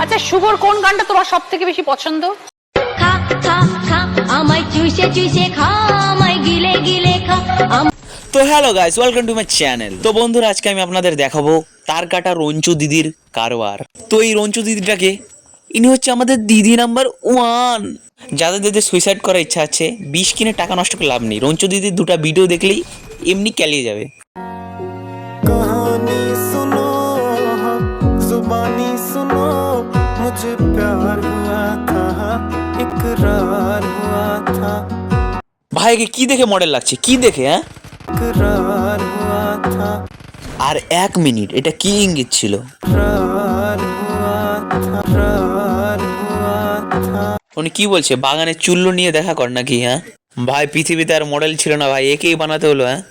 আচ্ছা শুভর কোন গানটা তোমার সব থেকে বেশি পছন্দ? খা খা খা আমায় চুষে চুষে খা, আমায় গিলে গিলে খা। তো hello guys, welcome to my channel. তো বন্ধুরা, আজকে আমি আপনাদের দেখাবো তার কাটা রঞ্চু দিদির কারবার। তো এই রঞ্চু দিদিটাকে, ইনি হচ্ছে আমাদের দিদি নাম্বার 1। যাদের যাদের সুইসাইড করার ইচ্ছা আছে, 20 কিনে টাকা নষ্ট করে লাভ নেই। রঞ্চু দিদির দুটো ভিডিও দেখলেই এমনি ক্যালিয়ে যাবে। कहानी सुनो, जुबानी सुनो, मुझे प्यार हुआ था, इकरार हुआ था, ভাইকে কি দেখে মডেল লাগছে, কি দেখে? হ্যাঁ, इकरार हुआ था, আর 1 মিনিট, এটা কি ইঙ্গিত ছিল? इकरार हुआ था, इकरार हुआ था। উনি কি বলছে, বাগানে চুল্লু নিয়ে দেখা কর নাকি? হ্যাঁ ভাই, পৃথিবীতে আর মডেল ছিল না ভাই, একেই বানাতে হলো। হ্যাঁ,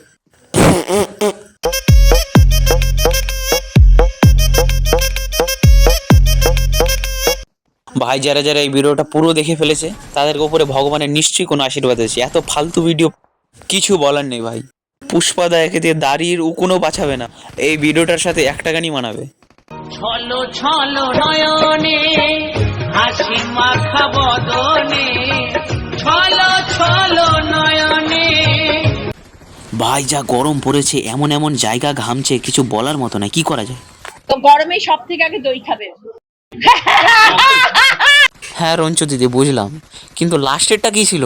ভাই যারা যারা এই ভিডিওটা পুরো দেখে ফেলেছে তাদের উপরে ভগবানের নিশ্চয়ই কোনো আশীর্বাদ আছে। এত ফালতু ভিডিও কিছু বলার নেই ভাই। পুষ্পাদা একে দিয়ে দাড়ির উকুনও বাঁচাবে না, এই ভিডিওটার সাথে একটা গানই মানাবে। ছলো ছলো নয়নে হাসি মাখা বদনে, ছলো ছলো নয়নে। ভাই যা গরম পড়েছে, এমন এমন জায়গা ঘামছে, কিছু বলার মতো না। কি করা যায়? তো গরমে সব থেকে আগে দই খাবে। হ্যাঁ রঞ্চু দিদি, বুঝলাম, কিন্তু লাস্টেরটা কি ছিল?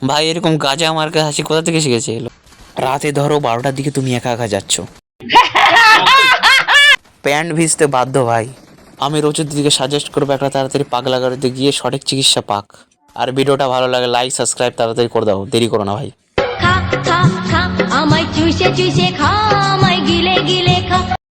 ভাই এরকম গাজা মার্কা হাসি কোথা থেকে শিখেছে? এলো রাতে ধরো 12টার দিকে তুমি একা একা যাচ্ছ, প্যান্ট ভিজতে বাধ্য। ভাই আমি রঞ্চু দিদিকে সাজেস্ট করবো একটা তাড়াতাড়ি পাগলা গাড়িতে গিয়ে সঠিক চিকিৎসা পাক। আর ভিডিওটা ভালো লাগে লাইক সাবস্ক্রাইব তাড়াতাড়ি করে দাও, দেরি করো না ভাই। খা খা খা আমায় চুষে চুষে খা,